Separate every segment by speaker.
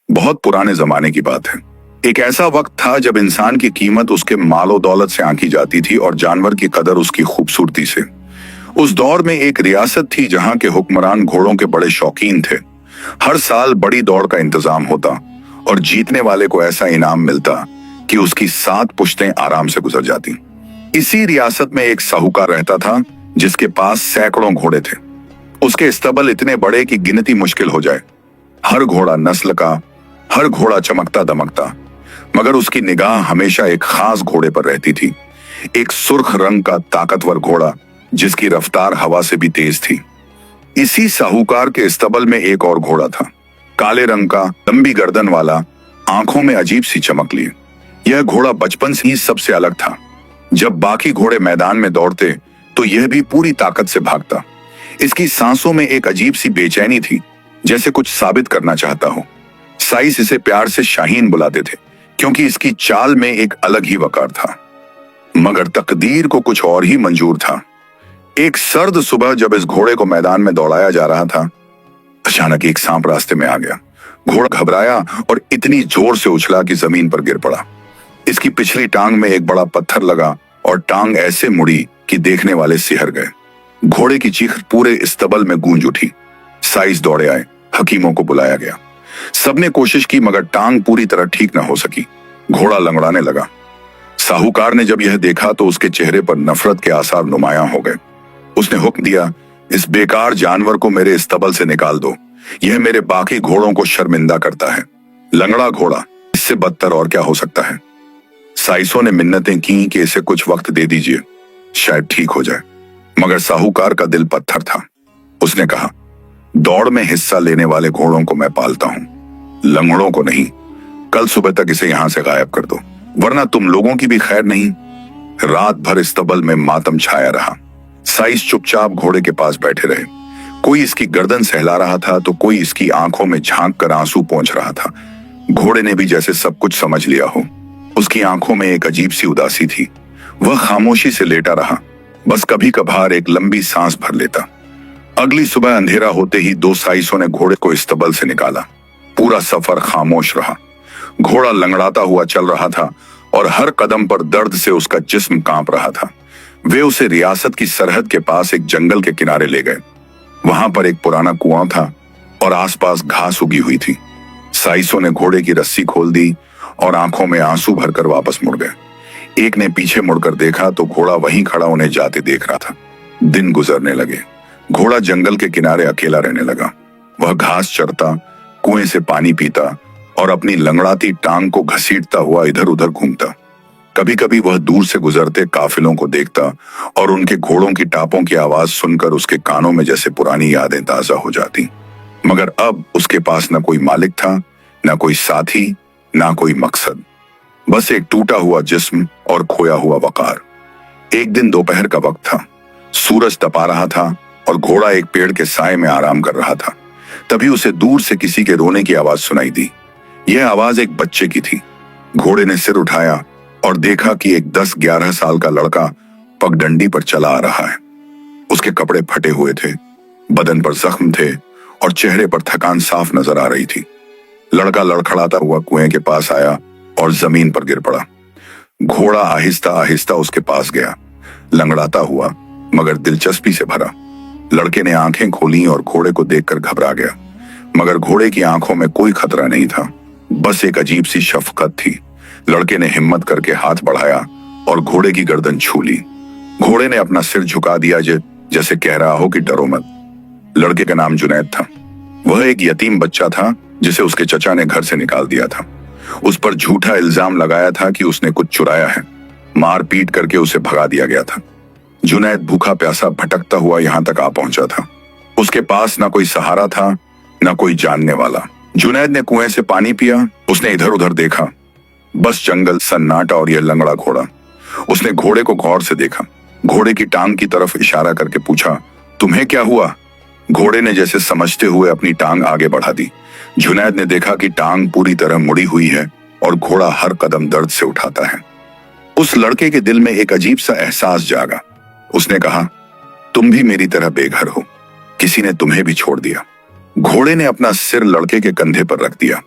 Speaker 1: बहुत पुराने जमाने की बात है। एक ऐसा वक्त था जब इंसान की कीमत उसके मालो दौलत से आंकी जाती थी और जानवर की कदर उसकी खूबसूरती से। उस दौर में एक रियासत थी जहां के हुक्मरान घोड़ों के बड़े शौकीन थे। हर साल बड़ी दौड़ का इंतजाम होता और जीतने वाले को ऐसा इनाम मिलता कि उसकी 7 पुश्तें आराम से गुजर जाती। इसी रियासत में एक साहूकार रहता था जिसके पास सैकड़ों घोड़े थे। उसके स्तबल इतने बड़े कि गिनती मुश्किल हो जाए। हर घोड़ा नस्ल का, हर घोड़ा चमकता दमकता, मगर उसकी निगाह हमेशा एक खास घोड़े पर रहती थी। एक सुर्ख रंग का ताकतवर घोड़ा जिसकी रफ्तार हवा से भी तेज थी। इसी साहूकार के स्तबल में एक और घोड़ा था, काले रंग का, लंबी गर्दन वाला, आंखों में अजीब सी चमक लिए। यह घोड़ा बचपन से ही सबसे अलग था। जब बाकी घोड़े मैदान में दौड़ते तो यह भी पूरी ताकत से भागता। इसकी सांसों में एक अजीब सी बेचैनी थी, जैसे कुछ साबित करना चाहता हो। साइस इसे प्यार से शाहीन बुलाते थे क्योंकि इसकी चाल में एक अलग ही वकार था। मगर तकदीर को कुछ और ही मंजूर था। एक सर्द सुबह जब इस घोड़े को मैदान में दौड़ाया जा रहा था, अचानक एक सांप रास्ते में आ गया। घोड़ा घबराया और इतनी जोर से उछला कि जमीन पर गिर पड़ा। इसकी पिछली टांग में एक बड़ा पत्थर लगा और टांग ऐसे मुड़ी कि देखने वाले सिहर गए। घोड़े की चीख पूरे स्तबल में गूंज उठी। साइस दौड़े आए, हकीमों को बुलाया गया। सबने कोशिश की मगर टांग पूरी तरह ठीक न हो सकी। घोड़ा लंगड़ाने लगा। साहूकार ने जब यह देखा तो उसके चेहरे पर नफरत के आसार नुमायां हो गए। उसने हुक्म दिया, इस बेकार जानवर को मेरे स्तबल से निकाल दो। यह मेरे बाकी घोड़ों को शर्मिंदा करता है। लंगड़ा घोड़ा, इससे बदतर और क्या हो सकता है। साइसों ने मिन्नतें की कि इसे कुछ वक्त दे दीजिए, शायद ठीक हो जाए। मगर साहूकार का दिल पत्थर था। उसने कहा, दौड़ में हिस्सा लेने वाले घोड़ों को मैं पालता हूं, लंगड़ों को नहीं। कल सुबह तक इसे यहां से गायब कर दो, वरना तुम लोगों की भी खैर नहीं। रात भर स्तबल में मातम छाया रहा। साइस चुपचाप घोड़े के पास बैठे रहे। कोई इसकी गर्दन सहला रहा था तो कोई इसकी आंखों में झांक कर आंसू पोंछ रहा था। घोड़े ने भी जैसे सब कुछ समझ लिया हो। उसकी आंखों में एक अजीब सी उदासी थी। वह खामोशी से लेटा रहा, बस कभी कभार एक लंबी सांस भर लेता। अगली सुबह अंधेरा होते ही 2 साइसों ने घोड़े को स्तबल से निकाला। पूरा सफर खामोश रहा। घोड़ा लंगड़ाता हुआ चल रहा था और हर कदम पर दर्द से उसका जिस्म कांप रहा था। वे उसे रियासत की सरहद के पास एक जंगल के किनारे ले गए। वहां पर एक पुराना कुआं था और आसपास घास उगी हुई थी। साइसों ने घोड़े की रस्सी खोल दी और आंखों में आंसू भरकर वापस मुड़ गए। एक ने पीछे मुड़कर देखा तो घोड़ा वहीं खड़ा उन्हें जाते देख रहा था। दिन गुजरने लगे। घोड़ा जंगल के किनारे अकेला रहने लगा। वह घास चरता, कुएं से पानी पीता और अपनी लंगड़ाती टांग को घसीटता हुआ इधर उधर घूमता। कभी कभी वह दूर से गुजरते काफिलों को देखता और उनके घोड़ों की टापों की आवाज सुनकर उसके कानों में जैसे पुरानी यादें ताजा हो जाती। मगर अब उसके पास न कोई मालिक था, न कोई साथी, ना कोई मकसद, बस एक टूटा हुआ जिस्म और खोया हुआ वकार। एक दिन दोपहर का वक्त था। सूरज तपा रहा था और घोड़ा एक पेड़ के साए में आराम कर रहा था। तभी उसे दूर से किसी के रोने की आवाज सुनाई दी। यह आवाज एक बच्चे की थी। घोड़े ने सिर उठाया और देखा कि एक 10-11 साल का लड़का पगडंडी पर चला आ रहा है। उसके कपड़े फटे हुए थे, बदन पर जख्म थे और चेहरे पर थकान साफ नजर आ रही थी। लड़का लड़खड़ाता हुआ कुएं के पास आया और जमीन पर गिर पड़ा। घोड़ा आहिस्ता आहिस्ता उसके पास गया, लंगड़ाता हुआ मगर दिलचस्पी से भरा। लड़के ने आंखें खोली और घोड़े को देखकर घबरा गया, मगर घोड़े की आंखों में कोई खतरा नहीं था, बस एक अजीब सी शफकत थी। लड़के ने हिम्मत करके हाथ बढ़ाया और घोड़े की गर्दन छू ली। घोड़े ने अपना सिर झुका दिया जैसे कह रहा हो कि डरो मत। लड़के का नाम जुनैद था। वह एक यतीम बच्चा था जिसे उसके चचा ने घर से निकाल दिया था। उस पर झूठा इल्जाम लगाया था कि उसने कुछ चुराया है। मार पीट करके उसे भगा दिया गया था। जुनैद भूखा प्यासा भटकता हुआ यहाँ तक आ पहुंचा था। उसके पास ना कोई सहारा था, ना कोई जानने वाला। जुनैद ने कुएं से पानी पिया। उसने इधर उधर देखा, बस जंगल, सन्नाटा और यह लंगड़ा घोड़ा। उसने घोड़े को गौर से देखा। घोड़े की टांग की तरफ इशारा करके पूछा, तुम्हें क्या हुआ? घोड़े ने जैसे समझते हुए अपनी टांग आगे बढ़ा दी। जुनैद ने देखा कि टांग पूरी तरह मुड़ी हुई है और घोड़ा हर कदम दर्द से उठाता है। उस लड़के के दिल में एक अजीब सा एहसास जागा। उसने कहा, तुम भी मेरी तरह बेघर हो, किसी ने तुम्हें भी छोड़ दिया। घोड़े ने अपना सिर लड़के के कंधे पर रख दिया।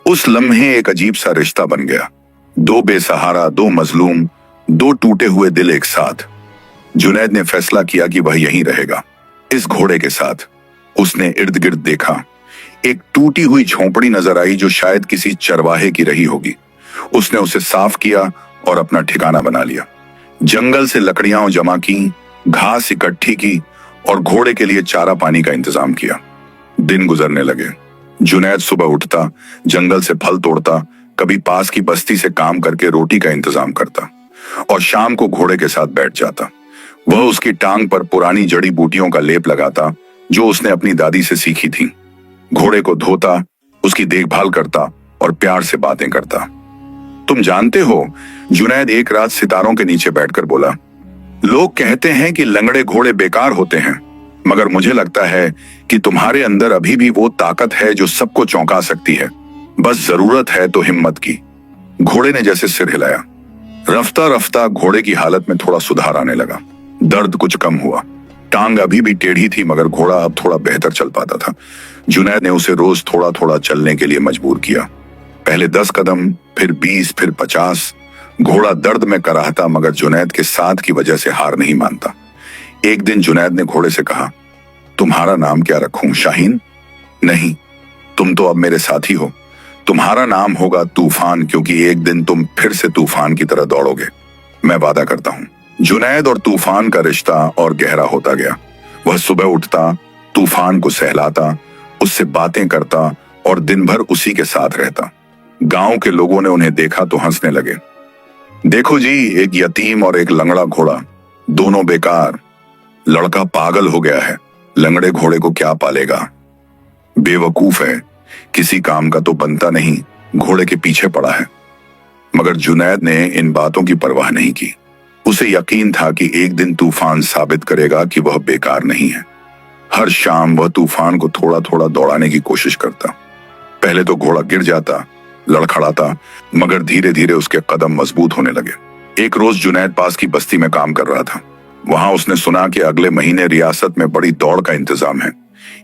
Speaker 1: उस लम्हे एक अजीब सा रिश्ता बन गया। दो बेसहारा, दो मजलूम, दो टूटे हुए दिल एक साथ। जुनैद ने फैसला किया कि वह यहीं रहेगा, इस घोड़े के साथ। उसने इर्द गिर्द देखा। एक टूटी हुई झोंपड़ी नजर आई जो शायद किसी चरवाहे की रही होगी। उसने उसे साफ किया और अपना ठिकाना बना लिया। जंगल से लकड़ियां जमा की, घास इकट्ठी की और घोड़े के लिए चारा पानी का इंतजाम किया। दिन गुजरने लगे। जुनैद सुबह उठता, जंगल से फल तोड़ता, कभी पास की बस्ती से काम करके रोटी का इंतजाम करता और शाम को घोड़े के साथ बैठ जाता। वह उसकी टांग पर पुरानी जड़ी बूटियों का लेप लगाता जो उसने अपनी दादी से सीखी थी। घोड़े को धोता, उसकी देखभाल करता और प्यार से बातें करता। तुम जानते हो, जुनैद एक रात सितारों के नीचे बैठकर बोला, लोग कहते हैं कि लंगड़े घोड़े बेकार होते हैं, मगर मुझे लगता है कि तुम्हारे अंदर अभी भी वो ताकत है जो सबको चौंका सकती है। बस जरूरत है तो हिम्मत की। घोड़े ने जैसे सिर हिलाया। रफ्ता रफ्ता घोड़े की हालत में थोड़ा सुधार आने लगा। दर्द कुछ कम हुआ। टांग अभी भी टेढ़ी थी मगर घोड़ा अब थोड़ा बेहतर चल पाता था। जुनैद ने उसे रोज थोड़ा थोड़ा चलने के लिए मजबूर किया। पहले 10 कदम, फिर 20, फिर 50। घोड़ा दर्द में कराहता मगर जुनैद के साथ की वजह से हार नहीं मानता। एक दिन जुनैद ने घोड़े से कहा, तुम्हारा नाम क्या रखूं, शाहीन? नहीं, तुम तो अब मेरे साथी हो। तुम्हारा नाम होगा तूफान, क्योंकि एक दिन तुम फिर से तूफान की तरह दौड़ोगे, मैं वादा करता हूं। जुनैद और तूफान का रिश्ता और गहरा होता गया। वह सुबह उठता, तूफान को सहलाता, उससे बातें करता और दिन भर उसी के साथ रहता। गांव के लोगों ने उन्हें देखा तो हंसने लगे। देखो जी, एक यतीम और एक लंगड़ा घोड़ा, दोनों बेकार। लड़का पागल हो गया है, लंगड़े घोड़े को क्या पालेगा? बेवकूफ है, किसी काम का तो बनता नहीं, घोड़े के पीछे पड़ा है। मगर जुनैद ने इन बातों की परवाह नहीं की। उसे यकीन था कि एक दिन तूफान साबित करेगा कि वह बेकार नहीं है। हर शाम वह तूफान को थोड़ा थोड़ा दौड़ाने की कोशिश करता। पहले तो घोड़ा गिर जाता, लड़खड़ाता, मगर धीरे धीरे उसके कदम मजबूत होने लगे। एक रोज जुनैद पास की बस्ती में काम कर रहा था। वहां उसने सुना कि अगले महीने रियासत में बड़ी दौड़ का इंतजाम है।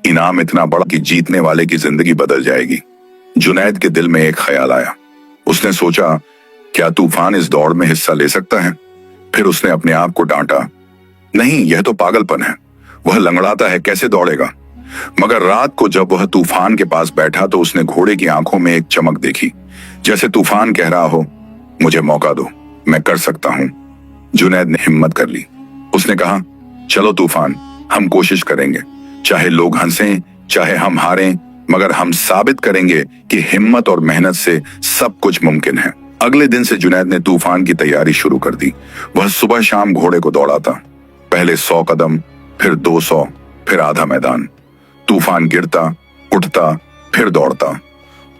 Speaker 1: इनाम इतना बड़ा कि जीतने वाले की जिंदगी बदल जाएगी। जुनैद के दिल में एक ख्याल आया। उसने सोचा, क्या तूफान इस दौड़ में हिस्सा ले सकता है? फिर उसने अपने आप को डांटा, नहीं, यह तो पागलपन है, वह लंगड़ाता है, कैसे दौड़ेगा? मगर रात को जब वह तूफान के पास बैठा तो उसने घोड़े की आंखों में एक चमक देखी, जैसे तूफान कह रहा हो, मुझे मौका दो, मैं कर सकता हूं। जुनैद ने हिम्मत कर ली। उसने कहा, चलो तूफान, हम कोशिश करेंगे, चाहे लोग हंसें, चाहे हम हारें, मगर हम साबित करेंगे कि हिम्मत और मेहनत से सब कुछ मुमकिन है। अगले दिन से जुनैद ने तूफान की तैयारी शुरू कर दी। वह सुबह शाम घोड़े को दौड़ाता। पहले 100 कदम, फिर 200, फिर आधा मैदान। तूफान गिरता, उठता, फिर दौड़ता।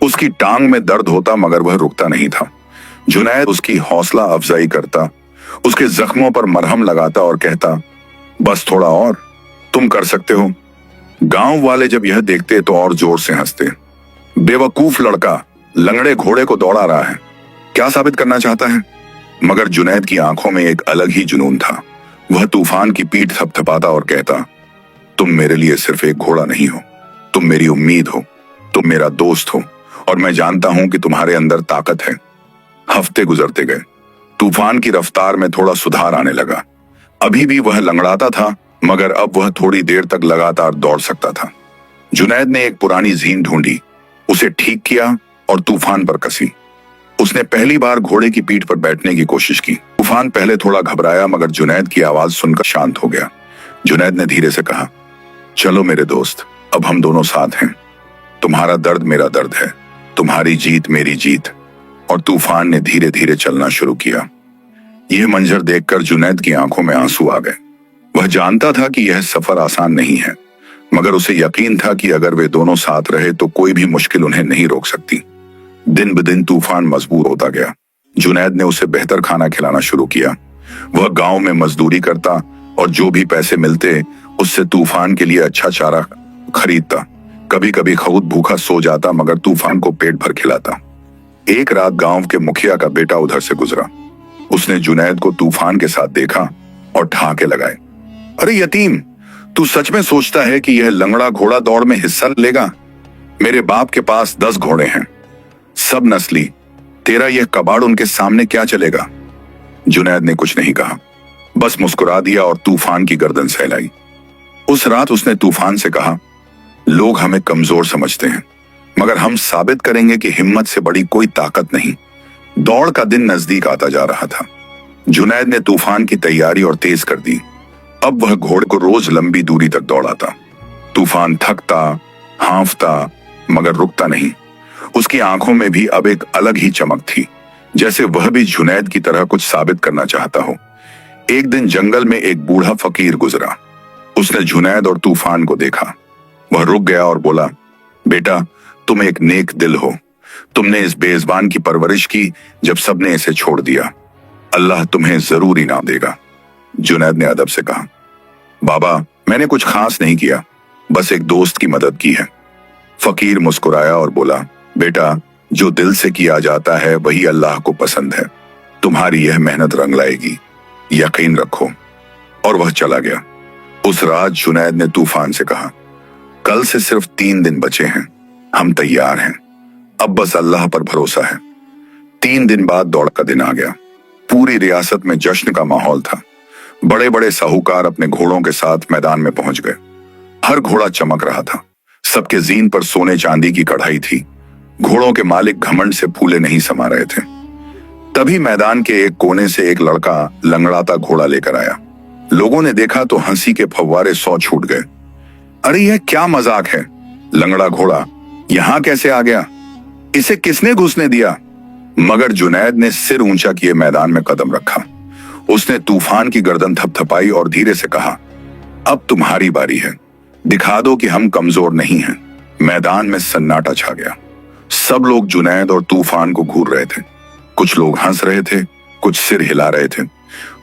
Speaker 1: उसकी टांग में दर्द होता मगर वह रुकता नहीं था। जुनैद उसकी हौसला अफजाई करता, उसके जख्मों पर मरहम लगाता और कहता, बस थोड़ा और, तुम कर सकते हो। गांव वाले जब यह देखते तो और जोर से हंसते। बेवकूफ लड़का, लंगड़े घोड़े को दौड़ा रहा है, क्या साबित करना चाहता है? मगर जुनैद की आंखों में एक अलग ही जुनून था। वह तूफान की पीठ थपथपाता और कहता, तुम मेरे लिए सिर्फ एक घोड़ा नहीं हो, तुम मेरी उम्मीद हो, तुम मेरा दोस्त हो और मैं जानता हूं कि तुम्हारे अंदर ताकत है। हफ्ते गुजरते गए। तूफान की रफ्तार में थोड़ा सुधार आने लगा। अभी भी वह लंगड़ाता था मगर अब वह थोड़ी देर तक लगातार दौड़ सकता था। जुनैद ने एक पुरानी जीन ढूंढी, उसे ठीक किया और तूफान पर कसी। उसने पहली बार घोड़े की पीठ पर बैठने की कोशिश की। तूफान पहले थोड़ा घबराया मगर जुनैद की आवाज सुनकर शांत हो गया। जुनैद ने धीरे से कहा, चलो मेरे दोस्त, अब हम दोनों साथ हैं। तुम्हारा दर्द मेरा दर्द है, तुम्हारी जीत मेरी जीत। और तूफान ने धीरे धीरे चलना शुरू किया। यह मंजर देखकर जुनैद की आंखों में आंसू आ गए। वह जानता था कि यह सफर आसान नहीं है, मगर उसे यकीन था कि अगर वे दोनों साथ रहे तो कोई भी मुश्किल उन्हें नहीं रोक सकती। दिन ब दिन तूफान मजबूत होता गया। जुनैद ने उसे बेहतर खाना खिलाना शुरू किया। वह गांव में मजदूरी करता और जो भी पैसे मिलते उससे तूफान के लिए अच्छा चारा खरीदता। कभी कभी खुद भूखा सो जाता मगर तूफान को पेट भर खिलाता। एक रात गांव के मुखिया का बेटा उधर से गुजरा। उसने जुनैद को तूफान के साथ देखा और ठहाके लगाए, अरे यतीम, तू सच में सोचता है कि यह लंगड़ा घोड़ा दौड़ में हिस्सा लेगा? मेरे बाप के पास 10 घोड़े हैं, सब नस्ली, तेरा यह कबाड़ उनके सामने क्या चलेगा। जुनैद ने कुछ नहीं कहा, बस मुस्कुरा दिया और तूफान की गर्दन सहलाई। उस रात उसने तूफान से कहा, लोग हमें कमजोर समझते हैं, मगर हम साबित करेंगे कि हिम्मत से बड़ी कोई ताकत नहीं। दौड़ का दिन नजदीक आता जा रहा था। जुनैद ने तूफान की तैयारी और तेज कर दी। अब वह घोड़े को रोज लंबी दूरी तक दौड़ाता। तूफान थकता, हांफता, मगर रुकता नहीं। उसकी आंखों में भी अब एक अलग ही चमक थी, जैसे वह भी जुनैद की तरह कुछ साबित करना चाहता हो। एक दिन जंगल में एक बूढ़ा फकीर गुजरा। उसने जुनैद और तूफान को देखा। वह रुक गया और बोला, बेटा, तुम एक नेक दिल हो। तुमने इस बेज़बान की परवरिश की जब सबने इसे छोड़ दिया। अल्लाह तुम्हें जरूर इनाम देगा। जुनैद ने अदब से कहा, बाबा, मैंने कुछ खास नहीं किया, बस एक दोस्त की मदद की है। फकीर मुस्कुराया और बोला, बेटा, जो दिल से किया जाता है वही अल्लाह को पसंद है। तुम्हारी यह मेहनत रंग लाएगी, यकीन रखो। और वह चला गया। उस रात जुनैद ने तूफान से कहा, कल से सिर्फ 3 दिन बचे हैं, हम तैयार हैं, अब बस अल्लाह पर भरोसा है। 3 दिन बाद दौड़ का दिन आ गया। पूरी रियासत में जश्न का माहौल था। बड़े बड़े साहूकार अपने घोड़ों के साथ मैदान में पहुंच गए। हर घोड़ा चमक रहा था। सबके जीन पर सोने चांदी की कढ़ाई थी। घोड़ों के मालिक घमंड से फूले नहीं समा रहे थे। तभी मैदान के एक कोने से एक लड़का लंगड़ाता घोड़ा लेकर आया। लोगों ने देखा तो हंसी के फव्वारे 100 छूट गए। अरे यह क्या मजाक है, लंगड़ा घोड़ा यहां कैसे आ गया, इसे किसने घुसने दिया। मगर जुनैद ने सिर ऊंचा किए मैदान में कदम रखा। उसने तूफान की गर्दन थपथपाई और धीरे से कहा, अब तुम्हारी बारी है, दिखा दो कि हम कमजोर नहीं हैं। मैदान में सन्नाटा छा गया। सब लोग जुनैद और तूफान को घूर रहे थे। कुछ लोग हंस रहे थे, कुछ सिर हिला रहे थे।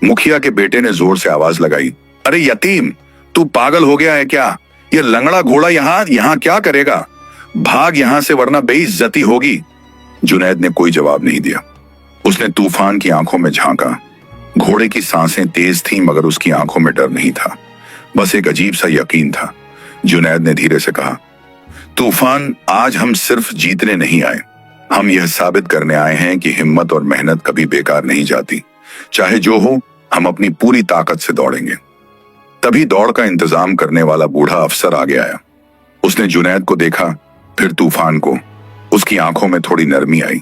Speaker 1: मुखिया के बेटे ने जोर से आवाज लगाई, अरे यतीम, तू पागल हो गया है क्या? ये लंगड़ा घोड़ा यहाँ क्या करेगा? भाग यहां से वरना बेइज्जती होगी। जुनैद ने कोई जवाब नहीं दिया। उसने तूफान की आंखों में झांका। घोड़े की सांसें तेज थीं, मगर उसकी आंखों में डर नहीं था, बस एक अजीब सा यकीन था। जुनैद ने धीरे से कहा, तूफान, आज हम सिर्फ जीतने नहीं आए, हम यह साबित करने आए हैं कि हिम्मत और मेहनत कभी बेकार नहीं जाती। चाहे जो हो, हम अपनी पूरी ताकत से दौड़ेंगे। तभी दौड़ का इंतजाम करने वाला बूढ़ा अफसर आगे आया। उसने जुनैद को देखा, फिर तूफान को। उसकी आंखों में थोड़ी नरमी आई।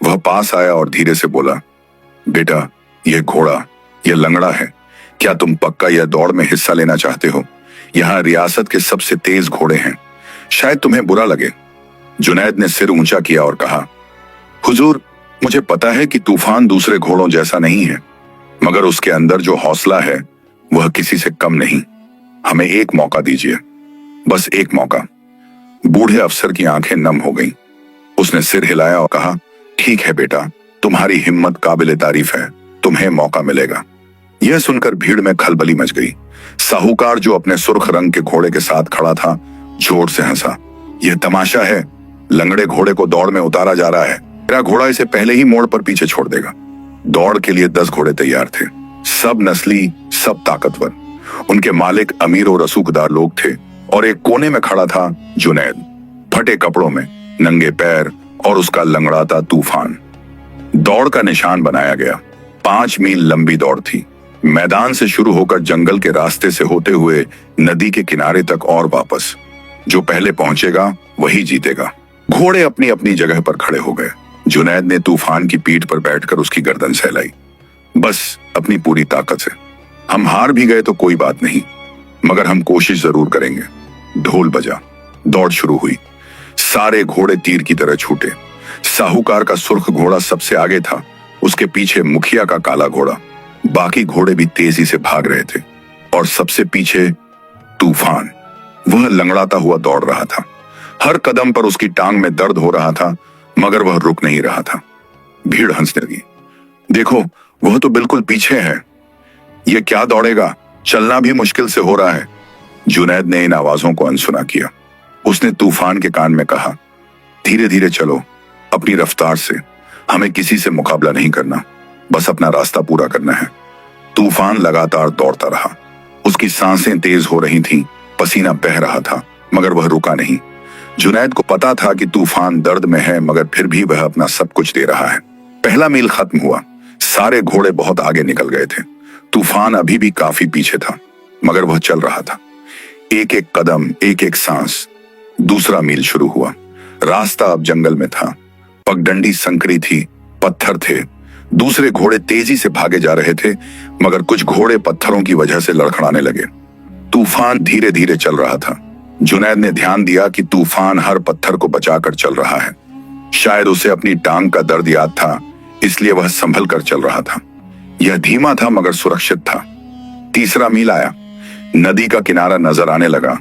Speaker 1: वह पास आया और धीरे से बोला, बेटा, यह घोड़ा, यह लंगड़ा है। क्या तुम पक्का यह दौड़ में हिस्सा लेना चाहते हो? यहाँ रियासत के सबसे तेज घोड़े हैं, शायद तुम्हें बुरा लगे। जुनैद ने सिर ऊंचा किया और कहा, हुजूर, मुझे पता है कि तूफान दूसरे घोड़ों जैसा नहीं है, मगर उसके अंदर जो हौसला है वह किसी से कम नहीं। हमें एक मौका दीजिए, बस एक मौका। बूढ़े अफसर की आंखें नम हो गईं। उसने सिर हिलाया और कहा, ठीक है बेटा, तुम्हारी हिम्मत काबिले तारीफ है, तुम्हें मौका मिलेगा। यह सुनकर भीड़ में खलबली मच गई। साहूकार, जो अपने सुर्ख रंग के घोड़े के साथ खड़ा था, जोर से हंसा। यह तमाशा है, लंगड़े घोड़े को दौड़ में उतारा जा रहा है। मेरा घोड़ा इसे पहले ही मोड़ पर पीछे छोड़ देगा। दौड़ के लिए 10 घोड़े तैयार थे, सब नस्ली, सब ताकतवर। उनके मालिक अमीर और रसूखदार लोग थे, और एक कोने में खड़ा था जुनैद, फटे कपड़ों में, नंगे पैर, और उसका लंगड़ाता तूफान। दौड़ का निशान बनाया गया। 5 मील लंबी दौड़ थी। मैदान से शुरू होकर जंगल के रास्ते से होते हुए नदी के किनारे तक और वापस। जो पहले पहुंचेगा वही जीतेगा। घोड़े अपनी अपनी जगह पर खड़े हो गए। जुनैद ने तूफान की पीठ पर बैठकर उसकी गर्दन सहलाई। बस अपनी पूरी ताकत से। हम हार भी गए तो कोई बात नहीं, मगर हम कोशिश जरूर करेंगे। ढोल बजा, दौड़ शुरू हुई। सारे घोड़े तीर की तरह छूटे। साहूकार का सुर्ख घोड़ा सबसे आगे था, उसके पीछे मुखिया का काला घोड़ा। बाकी घोड़े भी तेजी से भाग रहे थे, और सबसे पीछे तूफान। वह लंगड़ाता हुआ दौड़ रहा था। हर कदम पर उसकी टांग में दर्द हो रहा था, मगर वह रुक नहीं रहा था। भीड़ हंसने लगी। देखो, वह तो बिल्कुल पीछे है, यह क्या दौड़ेगा, चलना भी मुश्किल से हो रहा है। जुनैद ने इन आवाजों को अनसुना किया। उसने तूफान के कान में कहा, धीरे धीरे चलो, अपनी रफ्तार से। हमें किसी से मुकाबला नहीं करना, बस अपना रास्ता पूरा करना है। तूफान लगातार दौड़ता रहा। उसकी सांसें तेज हो रही थीं, पसीना बह रहा था, मगर वह रुका नहीं। जुनैद को पता था कि तूफान दर्द में है, मगर फिर भी वह अपना सब कुछ दे रहा है। पहला मील खत्म हुआ, सारे घोड़े बहुत आगे निकल गए थे। तूफान अभी भी काफी पीछे था, मगर वह चल रहा था, एक एक कदम, एक एक सांस। दूसरा मील शुरू हुआ। रास्ता अब जंगल में था, पगडंडी संकरी थी, पत्थर थे। दूसरे घोड़े तेजी से भागे जा रहे थे, मगर कुछ घोड़े पत्थरों की वजह से लड़खड़ाने लगे। तूफान धीरे धीरे चल रहा था। जुनैद ने ध्यान दिया कि तूफान हर पत्थर को बचाकर चल रहा है। शायद उसे अपनी टांग का दर्द याद था, इसलिए वह संभल कर चल रहा था। यह धीमा था मगर सुरक्षित था। तीसरा मील आया, नदी का किनारा नजर आने लगा।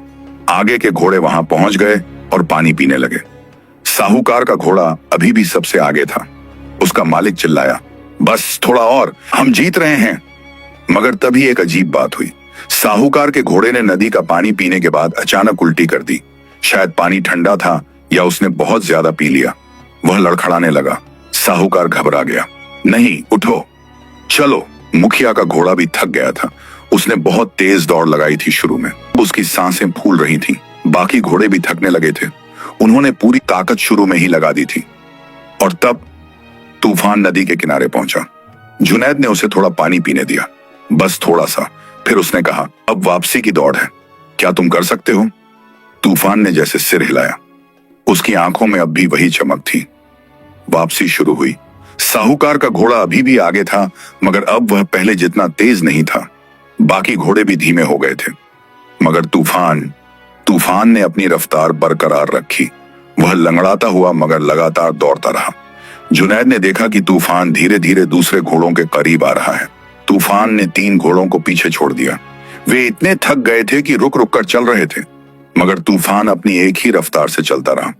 Speaker 1: आगे के घोड़े वहां पहुंच गए और पानी पीने लगे। साहूकार का घोड़ा अभी भी सबसे आगे था। उसका मालिक चिल्लाया, बस थोड़ा और, हम जीत रहे हैं। मगर तभी एक अजीब बात हुई। साहूकार के घोड़े ने नदी का पानी पीने के बाद अचानक उल्टी कर दी। शायद पानी ठंडा था या उसने बहुत ज्यादा पी लिया। वह लड़खड़ाने लगा। साहूकार घबरा गया। नहीं, उठो, चलो। मुखिया का घोड़ा भी थक गया था। उसने बहुत तेज दौड़ लगाई थी शुरू में। उसकी सांसें फूल रही थीं। बाकी घोड़े भी थकने लगे थे। उन्होंने पूरी ताकत शुरू में ही लगा दी थी। और तब तूफान नदी के किनारे पहुंचा। जुनैद ने उसे थोड़ा पानी पीने दिया, बस थोड़ा सा। फिर उसने कहा, अब वापसी की दौड़ है, क्या तुम कर सकते हो? तूफान ने जैसे सिर हिलाया। उसकी आंखों में अब भी वही चमक थी। वापसी शुरू हुई। साहूकार का घोड़ा अभी भी आगे था, मगर अब वह पहले जितना तेज नहीं था। बाकी घोड़े भी धीमे हो गए थे। मगर तूफान ने अपनी रफ्तार बरकरार रखी। वह लंगड़ाता हुआ मगर लगातार दौड़ता रहा। जुनैद ने देखा कि तूफान धीरे धीरे दूसरे घोड़ों के करीब आ रहा है। तूफान ने 3 घोड़ों को पीछे छोड़ दिया। वे इतने थक गए थे कि रुक रुक कर चल रहे थे, मगर तूफान अपनी एक ही रफ्तार से चलता रहा।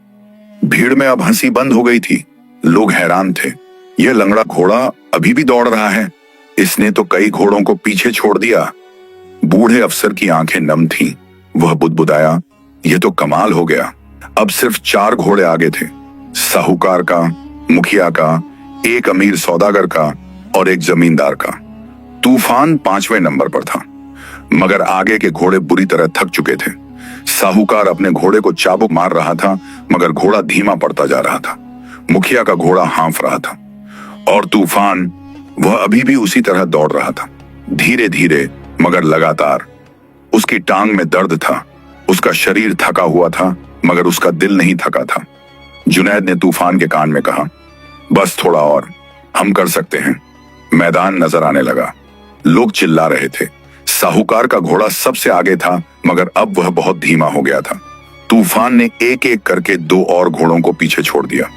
Speaker 1: भीड़ में अब हंसी बंद हो गई थी। लोग हैरान थे, यह लंगड़ा घोड़ा अभी भी दौड़ रहा है, इसने तो कई घोड़ों को पीछे छोड़ दिया। बूढ़े अफसर की आंखें नम थीं। वह बुदबुदाया, यह तो कमाल हो गया। अब सिर्फ 4 घोड़े आगे थे, साहूकार का, मुखिया का, एक अमीर सौदागर का और एक जमींदार का। तूफान 5वें नंबर पर था, मगर आगे के घोड़े बुरी तरह थक चुके थे। साहूकार अपने घोड़े को चाबुक मार रहा था, मगर घोड़ा धीमा पड़ता जा रहा था। मुखिया का घोड़ा हाँफ रहा था और तूफान, वह अभी भी उसी तरह दौड़ रहा था, धीरे धीरे मगर लगातार। उसकी टांग में दर्द था, उसका शरीर थका हुआ था, मगर उसका दिल नहीं थका था। जुनैद ने तूफान के कान में कहा, बस थोड़ा और, हम कर सकते हैं। मैदान नजर आने लगा। लोग चिल्ला रहे थे। साहूकार का घोड़ा सबसे आगे था, मगर अब वह बहुत धीमा हो गया था। तूफान ने एक एक करके 2 और घोड़ों को पीछे छोड़ दिया।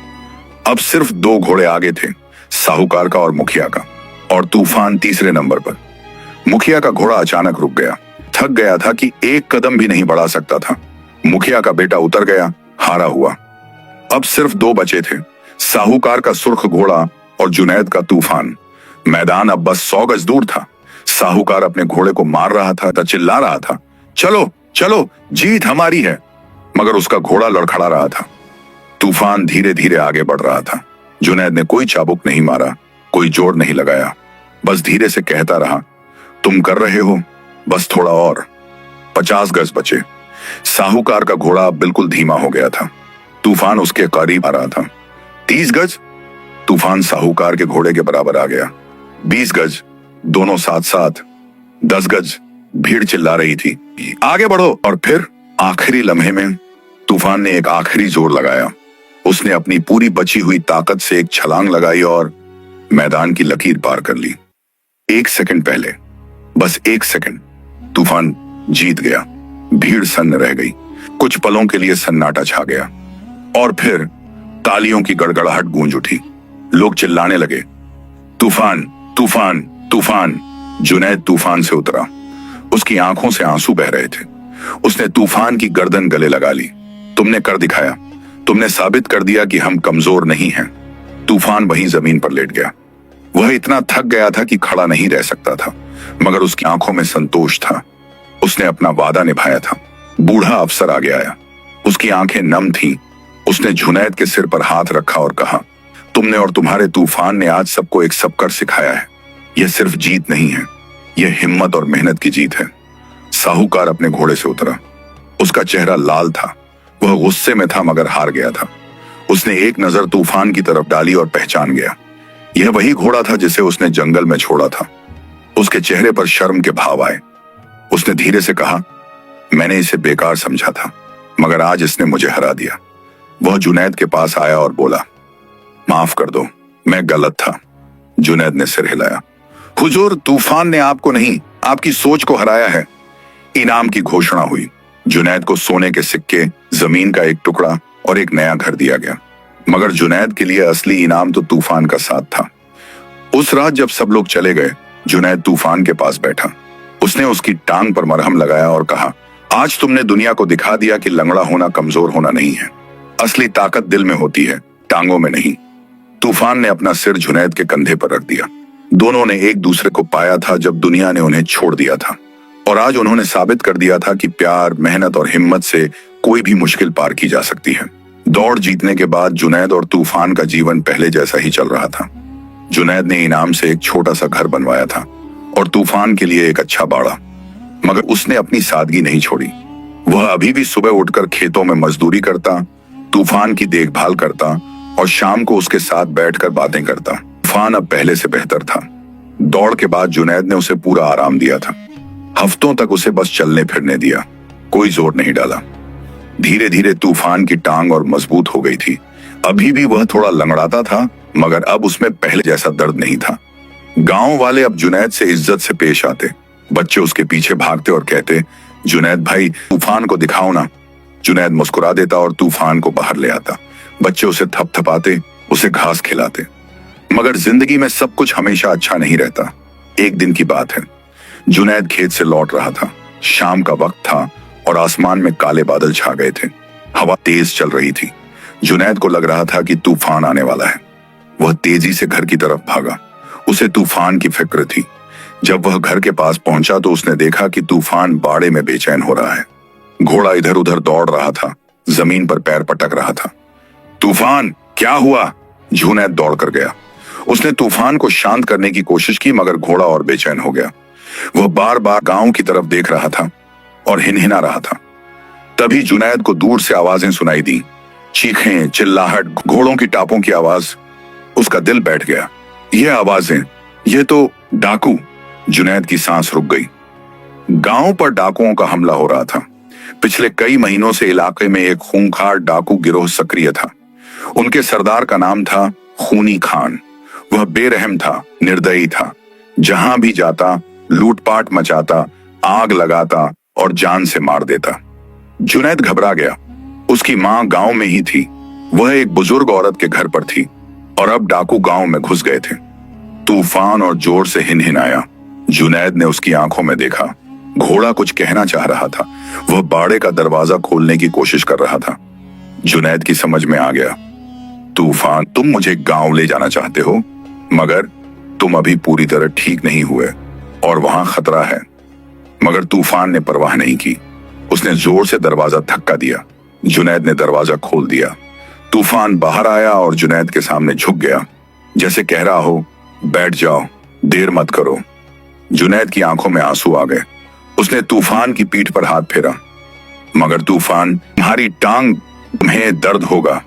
Speaker 1: अब सिर्फ 2 घोड़े आगे थे, साहूकार का और मुखिया का, और तूफान तीसरे नंबर पर। मुखिया का घोड़ा अचानक रुक गया, थक गया था कि एक कदम भी नहीं बढ़ा सकता था। मुखिया का बेटा उतर गया, हारा हुआ। अब सिर्फ 2 बचे थे, साहूकार का सुर्ख घोड़ा और जुनैद का तूफान। मैदान अब बस 100 गज दूर था। साहूकार अपने घोड़े को मार रहा था, चिल्ला रहा था, चलो चलो, जीत हमारी है, मगर उसका घोड़ा लड़खड़ा रहा था। तूफान धीरे धीरे आगे बढ़ रहा था। जुनैद ने कोई चाबुक नहीं मारा, कोई जोर नहीं लगाया, बस धीरे से कहता रहा, तुम कर रहे हो, बस थोड़ा और। 50 गज बचे। साहूकार का घोड़ा बिल्कुल धीमा हो गया था। तूफान उसके करीब आ रहा था। 30 गज, तूफान साहूकार के घोड़े के बराबर आ गया। 20 गज, दोनों साथ साथ। 10 गज, भीड़ चिल्ला रही थी, आगे बढ़ो। और फिर आखिरी लम्हे में तूफान ने एक आखिरी जोर लगाया। उसने अपनी पूरी बची हुई ताकत से एक छलांग लगाई और मैदान की लकीर पार कर ली। 1 सेकंड पहले, बस 1 सेकंड, तूफान जीत गया। भीड़ सन्न रह गई। कुछ पलों के लिए सन्नाटा छा गया और फिर तालियों की गड़गड़ाहट गूंज उठी। लोग चिल्लाने लगे, तूफान तूफान तूफान। जुनैद तूफान से उतरा। उसकी आंखों से आंसू बह रहे थे। उसने तूफान की गर्दन गले लगा ली। तुमने कर दिखाया, तुमने साबित कर दिया कि हम कमजोर नहीं हैं। तूफान वहीं जमीन पर लेट गया। वह इतना थक गया था कि खड़ा नहीं रह सकता था, मगर उसकी आंखों में संतोष था। उसने अपना वादा निभाया था। बूढ़ा अफसर आगे आया। उसकी आंखें नम थीं। उसने जुनैद के सिर पर हाथ रखा और कहा, तुमने और तुम्हारे तूफान ने आज सबको एक सबकर सिखाया है। यह सिर्फ जीत नहीं है, यह हिम्मत और मेहनत की जीत है। साहूकार अपने घोड़े से उतरा। उसका चेहरा लाल था, वह गुस्से में था मगर हार गया था। उसने एक नजर तूफान की तरफ डाली और पहचान गया, यह वही घोड़ा था जिसे उसने जंगल में छोड़ा था। उसके चेहरे पर शर्म के भाव आए। उसने धीरे से कहा, मैंने इसे बेकार समझा था मगर आज इसने मुझे हरा दिया। वह जुनैद के पास आया और बोला, माफ कर दो, मैं गलत था। जुनैद ने सिर हिलाया। हुजूर, तूफान ने आपको नहीं, आपकी सोच को हराया है। इनाम की घोषणा हुई। जुनैद को सोने के सिक्के, जमीन का एक टुकड़ा और एक नया घर दिया गया। मगर जुनैद के लिए असली इनाम तो तूफान का साथ था। उस रात जब सब लोग चले गए, जुनैद तूफान के पास बैठा। उसने उसकी टांग पर मरहम लगाया और कहा, आज तुमने दुनिया को दिखा दिया कि लंगड़ा होना कमजोर होना नहीं है। असली ताकत दिल में होती है, टांगों में नहीं। तूफान ने अपना सिर जुनैद के कंधे पर रख दिया। दोनों ने एक दूसरे को पाया था जब दुनिया ने उन्हें छोड़ दिया था, और आज उन्होंने साबित कर दिया था कि प्यार, मेहनत और हिम्मत से कोई भी मुश्किल पार की जा सकती है। दौड़ जीतने के बाद जुनैद और तूफान का जीवन पहले जैसा ही चल रहा था। जुनैद ने इनाम से एक छोटा सा घर बनवाया था और तूफान के लिए एक अच्छा बाड़ा, मगर उसने अपनी सादगी नहीं छोड़ी। वह अभी भी सुबह उठकर खेतों में मजदूरी करता, तूफान की देखभाल करता और शाम को उसके साथ बैठकर बातें करता। तूफान अब पहले से बेहतर था। दौड़ के बाद जुनैद ने उसे पूरा आराम दिया था। हफ्तों तक उसे बस चलने फिरने दिया, कोई जोर नहीं डाला। धीरे धीरे तूफान की टांग और मजबूत हो गई थी। अभी भी वह थोड़ा लंगड़ाता था मगर अब उसमें पहले जैसा दर्द नहीं था। गांव वाले अब जुनैद से इज्जत से पेश आते। बच्चे उसके पीछे भागते और कहते, जुनैद भाई, तूफान को दिखाओ ना। जुनैद मुस्कुरा देता और तूफान को बाहर ले आता। बच्चे उसे थपथपाते, उसे घास खिलाते। मगर जिंदगी में सब कुछ हमेशा अच्छा नहीं रहता। एक दिन की बात है, जुनैद खेत से लौट रहा था। शाम का वक्त था और आसमान में काले बादल छा गए थे। हवा तेज चल रही थी। जुनैद को लग रहा था कि तूफान आने वाला है। वह तेजी से घर की तरफ भागा। उसे तूफान की फिक्र थी। जब वह घर के पास पहुंचा तो उसने देखा कि तूफान बाड़े में बेचैन हो रहा है। घोड़ा इधर उधर दौड़ रहा था, जमीन पर पैर पटक रहा था। तूफान, क्या हुआ? जुनैद दौड़ कर गया। उसने तूफान को शांत करने की कोशिश की मगर घोड़ा और बेचैन हो गया। वह बार बार गांव की तरफ देख रहा था और हिनहिना रहा था। तभी जुनैद को दूर से आवाजें सुनाई दी, चीखें, चिल्लाहट, घोड़ों की टापों की आवाज। उसका दिल बैठ गया। ये आवाजें, ये तो डाकू। जुनैद की सांस रुक गई। गांव पर डाकुओं का हमला हो रहा था। पिछले कई महीनों से इलाके में एक खूंखार डाकू गिरोह सक्रिय था। उनके सरदार का नाम था खूनी खान। वह बेरहम था, निर्दयी था। जहां भी जाता लूटपाट मचाता, आग लगाता और जान से मार देता। जुनैद घबरा गया। उसकी मां गांव में ही थी। वह एक बुजुर्ग औरत के घर पर थी और अब डाकू गांव में घुस गए थे। तूफान और जोर से हिनहिनाया। जुनैद ने उसकी आंखों में देखा। घोड़ा कुछ कहना चाह रहा था। वह बाड़े का दरवाजा खोलने की कोशिश कर रहा था। जुनैद की समझ में आ गया, तूफान, तुम मुझे गांव ले जाना चाहते हो मगर तुम अभी पूरी तरह ठीक नहीं हुए और वहां खतरा है। मगर तूफान ने परवाह नहीं की। उसने जोर से दरवाजा धक्का दिया। जुनैद ने दरवाजा खोल दिया। तूफान बाहर आया और जुनैद के सामने झुक गया, जैसे कह रहा हो, बैठ जाओ, देर मत करो। जुनैद की आंखों में आंसू आ गए। उसने तूफान की पीठ पर हाथ फेरा। मगर तूफान, तुम्हारी टांग, तुम्हें दर्द होगा।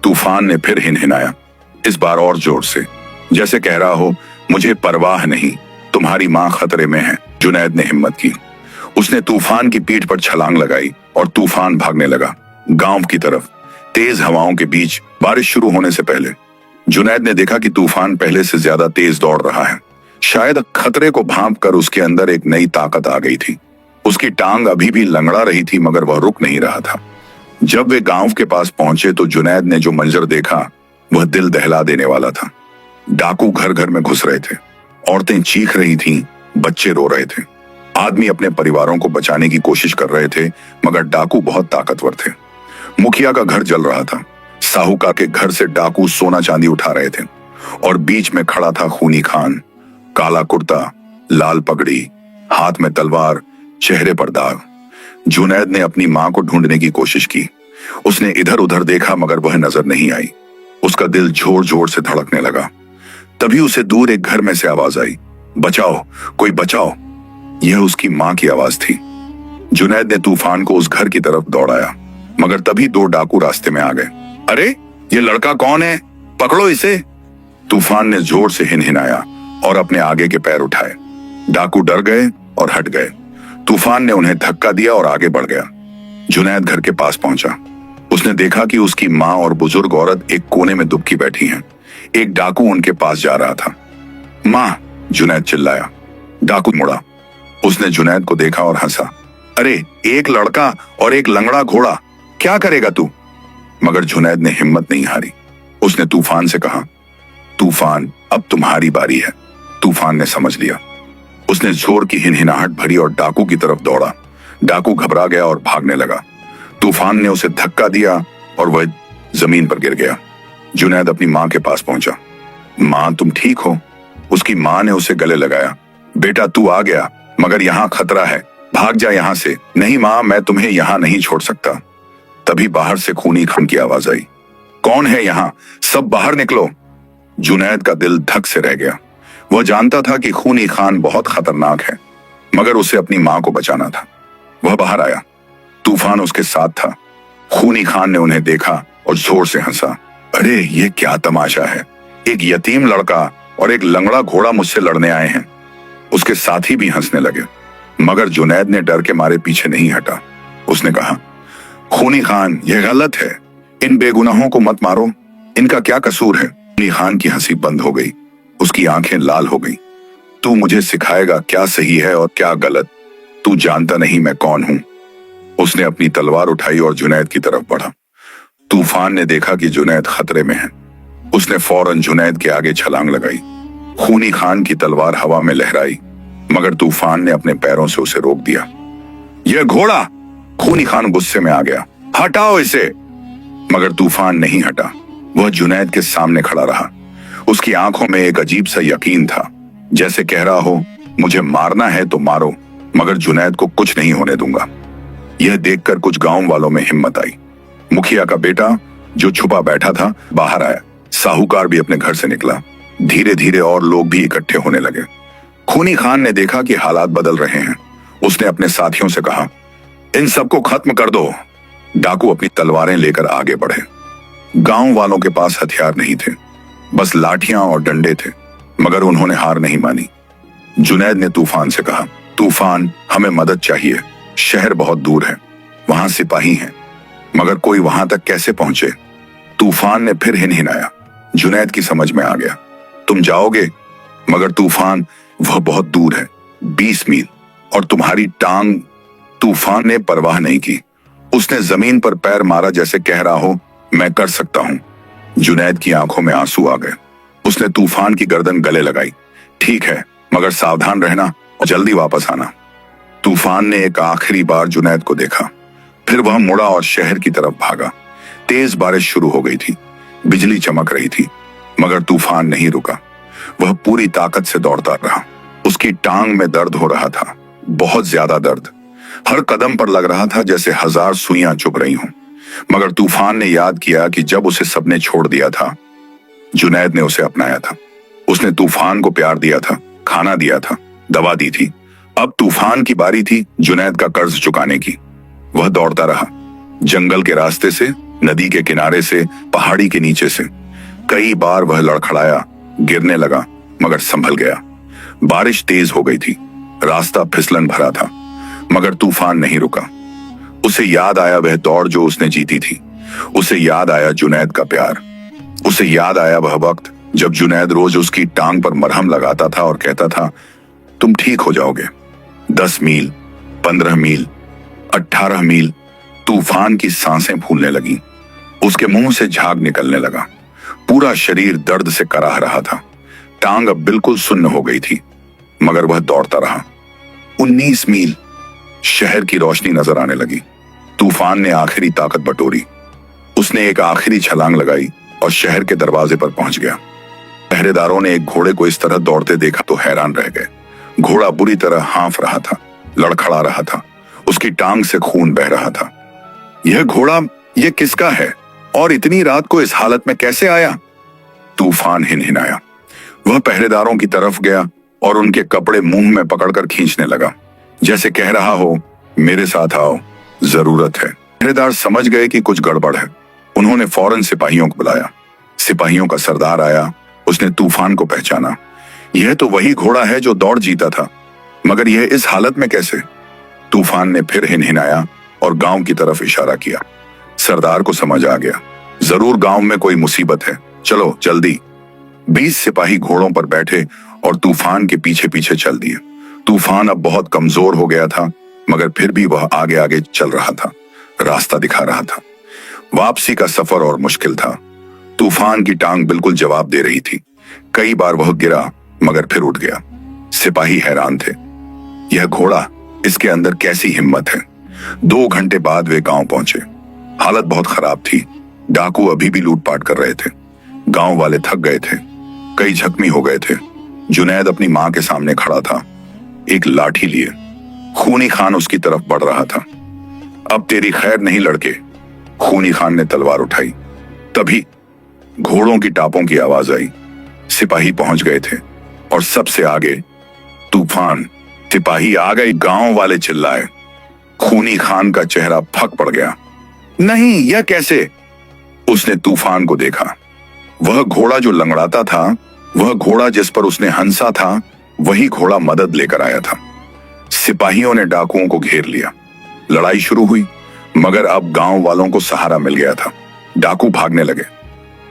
Speaker 1: तूफान ने फिर हिनहिनाया, इस बार और जोर से, जैसे कह रहा हो, मुझे परवाह नहीं, तुम्हारी मां खतरे में है। जुनैद ने हिम्मत की। उसने तूफान की पीठ पर छलांग लगाई और तूफान भागने लगा गांव की तरफ। तेज हवाओं के बीच, बारिश शुरू होने से पहले जुनैद ने देखा कि तूफान पहले से ज्यादा तेज दौड़ रहा है। शायद खतरे को भांप कर उसके अंदर एक नई ताकत आ गई थी। उसकी टांग अभी भी लंगड़ा रही थी मगर वह रुक नहीं रहा था। जब वे गांव के पास पहुंचे तो जुनैद ने जो मंजर देखा वह दिल दहला देने वाला था। डाकू घर घर में घुस रहे थे। औरतें चीख रही थीं, बच्चे रो रहे थे। आदमी अपने परिवारों को बचाने की कोशिश कर रहे थे मगर डाकू बहुत ताकतवर थे। मुखिया का घर जल रहा था। साहूकार के घर से डाकू सोना चांदी उठा रहे थे और बीच में खड़ा था खूनी खान। काला कुर्ता, लाल पगड़ी, हाथ में तलवार, चेहरे पर दाग। जुनैद ने अपनी मां को ढूंढने की कोशिश की। उसने इधर उधर देखा मगर वह नजर नहीं आई। उसका दिल जोर जोर से धड़कने लगा। तभी उसे दूर एक घर में से आवाज आई, बचाओ, कोई बचाओ। यह उसकी मां की आवाज थी। जुनैद ने तूफान को उस घर की तरफ दौड़ाया। मगर तभी दो डाकू रास्ते में आ गए। अरे ये लड़का कौन है, पकड़ो इसे। तूफान ने जोर से हिनहिनाया और अपने आगे के पैर उठाए। डाकू डर गए और हट गए। तूफान ने उन्हें धक्का दिया और आगे बढ़ गया। जुनैद घर के पास पहुंचा। उसने देखा कि उसकी माँ और बुजुर्ग औरत एक कोने में दुबकी बैठी हैं। एक डाकू उनके पास जा रहा था। माँ, जुनैद चिल्लाया। डाकू मुड़ा। उसने जुनैद को देखा और हंसा। अरे एक लड़का और एक लंगड़ा घोड़ा, क्या करेगा तू? मगर जुनैद ने हिम्मत नहीं हारी। उसने तूफान से कहा, तूफान अब तुम्हारी बारी है। तूफान ने समझ लिया। उसने जोर की हिनहिनाहट भरी और डाकू की तरफ दौड़ा। डाकू घबरा गया और भागने लगा। तूफान ने उसे धक्का दिया और वह जमीन पर गिर गया। जुनैद अपनी माँ के पास पहुंचा। माँ, तुम ठीक हो? उसकी माँ ने उसे गले लगाया। बेटा तू आ गया, मगर यहाँ खतरा है, भाग जा यहाँ से। नहीं माँ, मैं तुम्हें यहाँ नहीं छोड़ सकता। तभी बाहर से खूनी खान की आवाज आई। कौन है यहाँ? सब बाहर निकलो। जुनैद का दिल धक से रह गया। वह जानता था कि खूनी खान बहुत खतरनाक है, मगर उसे अपनी माँ को बचाना था। वह बाहर आया। तूफान उसके साथ था। खूनी खान ने उन्हें देखा और जोर से हंसा। अरे ये क्या तमाशा है, एक यतीम लड़का और एक लंगड़ा घोड़ा मुझसे लड़ने आए हैं। उसके साथी भी हंसने लगे, मगर जुनैद ने डर के मारे पीछे नहीं हटा। उसने कहा, खूनी खान यह गलत है, इन बेगुनाहों को मत मारो, इनका क्या कसूर है? खूनी खान की हंसी बंद हो गई। उसकी आंखें लाल हो गई। तू मुझे सिखाएगा क्या सही है और क्या गलत? तू जानता नहीं मैं कौन हूं। उसने अपनी तलवार उठाई और जुनैद की तरफ बढ़ा। तूफान ने देखा कि जुनैद खतरे में है। उसने फौरन जुनैद के आगे छलांग लगाई। खूनी खान की तलवार हवा में लहराई, मगर तूफान ने अपने पैरों से उसे रोक दिया। यह घोड़ा! खूनी खान गुस्से में आ गया। हटाओ इसे! मगर तूफान नहीं हटा। वह जुनैद के सामने खड़ा रहा। उसकी आंखों में एक अजीब सा यकीन था, जैसे कह रहा हो, मुझे मारना है तो मारो, मगर जुनैद को कुछ नहीं होने दूंगा। यह देखकर कुछ गांव वालों में हिम्मत आई। मुखिया का बेटा जो छुपा बैठा था बाहर आया। साहूकार भी अपने घर से निकला। धीरे धीरे और लोग भी इकट्ठे होने लगे। खूनी खान ने देखा कि हालात बदल रहे हैं। उसने अपने साथियों से कहा, इन सबको खत्म कर दो। डाकू अपनी तलवारें लेकर आगे बढ़े। गांव वालों के पास हथियार नहीं थे, बस लाठियां और डंडे थे, मगर उन्होंने हार नहीं मानी। जुनैद ने तूफान से कहा, तूफान हमें मदद चाहिए, शहर बहुत दूर है, वहां सिपाही हैं, मगर कोई वहां तक कैसे पहुंचे? तूफान ने फिर हिनहिनाया। जुनैद की समझ में आ गया। तुम जाओगे? मगर तूफान, वह बहुत दूर है, 20 मील, और तुम्हारी टांग। तूफान ने परवाह नहीं की। उसने जमीन पर पैर मारा, जैसे कह रहा हो, मैं कर सकता हूं। जुनैद की आंखों में आंसू आ गए। उसने तूफान की गर्दन गले लगाई। ठीक है, मगर सावधान रहना और जल्दी वापस आना। तूफान ने एक आखिरी बार जुनैद को देखा, फिर वह मुड़ा और शहर की तरफ भागा। तेज बारिश शुरू हो गई थी, बिजली चमक रही थी, मगर तूफान नहीं रुका। वह पूरी ताकत से दौड़ता रहा। उसकी टांग में दर्द हो रहा था, बहुत ज्यादा दर्द। हर कदम पर लग रहा था जैसे 1000 सुइयां चुभ रही हों। मगर तूफान ने याद किया कि जब उसे सबने छोड़ दिया था, जुनैद ने उसे अपनाया था। उसने तूफान को प्यार दिया था, खाना दिया था, दवा दी थी। अब तूफान की बारी थी जुनैद का कर्ज चुकाने की। वह दौड़ता रहा, जंगल के रास्ते से, नदी के किनारे से, पहाड़ी के नीचे से। कई बार वह लड़खड़ाया, गिरने लगा, मगर संभल गया। बारिश तेज हो गई थी, रास्ता फिसलन भरा था, मगर तूफान नहीं रुका। उसे याद आया वह दौड़ जो उसने जीती थी। उसे याद आया जुनैद का प्यार। उसे याद आया वह वक्त जब जुनैद रोज उसकी टांग पर मरहम लगाता था और कहता था, तुम ठीक हो जाओगे। 10 मील, 15 मील, 18 मील। तूफान की सांसें फूलने लगी। उसके मुंह से झाग निकलने लगा। पूरा शरीर दर्द से कराह रहा था। टांग अब बिल्कुल सुन्न हो गई थी, मगर वह दौड़ता रहा। 19 मील। शहर की रोशनी नजर आने लगी। तूफान ने आखिरी ताकत बटोरी। उसने एक आखिरी छलांग लगाई और शहर के दरवाजे पर पहुंच गया। पहरेदारों ने एक घोड़े को इस तरह दौड़ते देखा तो हैरान रह गए। घोड़ा बुरी तरह हाँफ रहा था, लड़खड़ा रहा था, उसकी टांग से खून बह रहा था। यह घोड़ा, यह किसका है और इतनी रात को इस हालत में कैसे आया? तूफान हिनहिनाया। वह पहरेदारों की तरफ गया और उनके कपड़े मुंह में पकड़कर खींचने लगा, जैसे कह रहा हो, मेरे साथ आओ, जरूरत है। पहरेदार समझ गए कि कुछ गड़बड़ है। उन्होंने फौरन सिपाहियों को बुलाया। सिपाहियों का सरदार आया। उसने तूफान को पहचाना। यह तो वही घोड़ा है जो दौड़ जीता था, मगर यह इस हालत में कैसे? तूफान ने फिर हिनहिनाया और गांव की तरफ इशारा किया। सरदार को समझ आ गया, जरूर गांव में कोई मुसीबत है, चलो जल्दी। 20 सिपाही घोड़ों पर बैठे और तूफान के पीछे पीछे चल दिए। तूफान अब बहुत कमजोर हो गया था, मगर फिर भी वह आगे आगे चल रहा था, रास्ता दिखा रहा था। वापसी का सफर और मुश्किल था। तूफान की टांग बिल्कुल जवाब दे रही थी। कई बार वह गिरा, मगर फिर उठ गया। सिपाही हैरान थे, यह घोड़ा, इसके अंदर कैसी हिम्मत है। 2 घंटे बाद वे गांव पहुंचे। हालत बहुत खराब थी। डाकू अभी भी लूटपाट कर रहे थे। गांव वाले थक गए थे, कई जख्मी हो गए थे। जुनैद अपनी मां के सामने खड़ा था, एक लाठी लिए। खूनी खान उसकी तरफ बढ़ रहा था। अब तेरी खैर नहीं लड़के। खूनी खान ने तलवार उठाई। तभी घोड़ों की टापों की आवाज आई। सिपाही पहुंच गए थे और सबसे आगे तूफान। सिपाही आ गए, गांव वाले चिल्लाए। खूनी खान का चेहरा फक पड़ गया। नहीं, यह कैसे? उसने तूफान को देखा। वह घोड़ा जो लंगड़ाता था, वह घोड़ा जिस पर उसने हंसा था, वही घोड़ा मदद लेकर आया था। सिपाहियों ने डाकुओं को घेर लिया। लड़ाई शुरू हुई, मगर अब गांव वालों को सहारा मिल गया था। डाकू भागने लगे।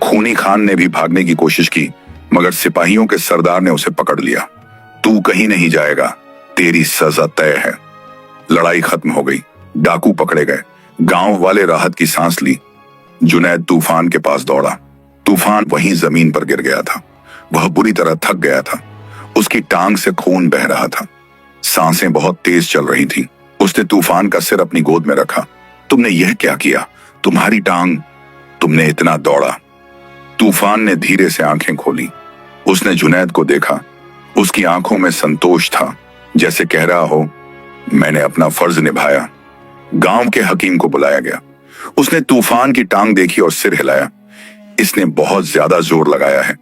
Speaker 1: खूनी खान ने भी भागने की कोशिश की, मगर सिपाहियों के सरदार ने उसे पकड़ लिया। तू कहीं नहीं जाएगा, तेरी सजा तय है। लड़ाई खत्म हो गई। डाकू पकड़े गए। गांव वाले राहत की सांस ली। जुनैद तूफान के पास दौड़ा। तूफान वहीं जमीन पर गिर गया था। वह बुरी तरह थक गया था। उसकी टांग से खून बह रहा था। सांसें बहुत तेज चल रही थीं। उसने तूफान का सिर अपनी गोद में रखा। तुमने यह क्या किया? तुम्हारी टांग, तुमने इतना दौड़ा। तूफान ने धीरे से आंखें खोली। उसने जुनैद को देखा। उसकी आंखों में संतोष था, जैसे कह रहा हो, मैंने अपना फर्ज निभाया। गांव के हकीम को बुलाया गया। उसने तूफान की टांग देखी और सिर हिलाया। इसने बहुत ज्यादा जोर लगाया है,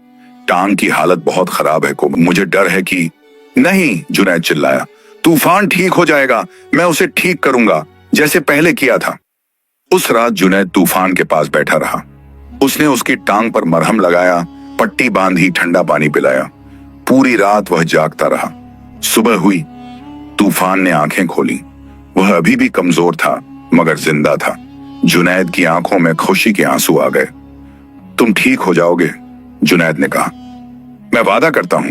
Speaker 1: टांग की हालत बहुत खराब है। को मुझे डर है कि। नहीं, जुनैद चिल्लाया, तूफान ठीक हो जाएगा। मैं उसे ठीक करूंगा, जैसे पहले किया था। उस रात जुनैद तूफान के पास बैठा रहा। उसने उसकी टांग पर मरहम लगाया, पट्टी बांधी, ठंडा पानी पिलाया। पूरी रात वह जागता रहा। सुबह हुई। तूफान ने आंखें खोली। वह अभी भी कमजोर था, मगर जिंदा था। जुनैद की आंखों में खुशी के आंसू आ गए। तुम ठीक हो जाओगे, जुनैद ने कहा। मैं वादा करता हूं,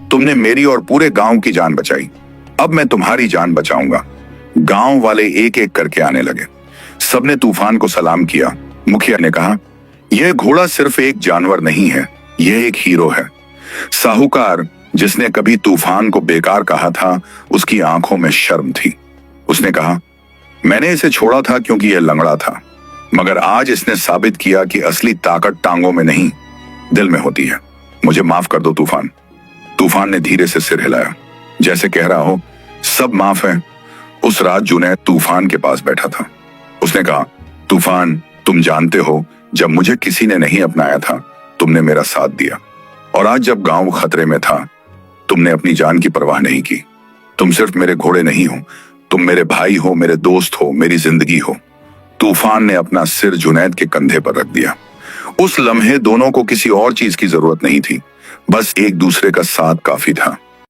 Speaker 1: तुमने मेरी और पूरे गांव की जान बचाई। अब मैं तुम्हारी जान बचाऊंगा। गांव वाले एक एक करके आने लगे। सबने तूफान को सलाम किया। मुखिया ने कहा, यह घोड़ा सिर्फ एक जानवर नहीं है, यह एक हीरो है। साहूकार, जिसने कभी तूफान को बेकार कहा था, उसकी आंखों में शर्म थी। उसने कहा, मैंने इसे छोड़ा था क्योंकि यह लंगड़ा था, मगर आज इसने साबित किया कि असली ताकत टांगों में नहीं, दिल में होती है। मुझे माफ कर दो तूफान। तूफान ने धीरे से सिर हिलाया, जैसे कह रहा हो, सब माफ है। उस रात जुनैद तूफान के पास बैठा था। उसने कहा, तूफान, तुम जानते हो, जब मुझे किसी ने नहीं अपनाया था, तुमने मेरा साथ दिया। और आज जब गांव खतरे में था, तुमने अपनी जान की परवाह नहीं की। तुम सिर्फ मेरे घोड़े नहीं हो, तुम मेरे भाई हो, मेरे दोस्त हो, मेरी जिंदगी हो। तूफान ने अपना सिर जुनैद के कंधे पर रख दिया। उस लम्हे दोनों को किसी और चीज की जरूरत नहीं थी, बस एक दूसरे का साथ काफी था।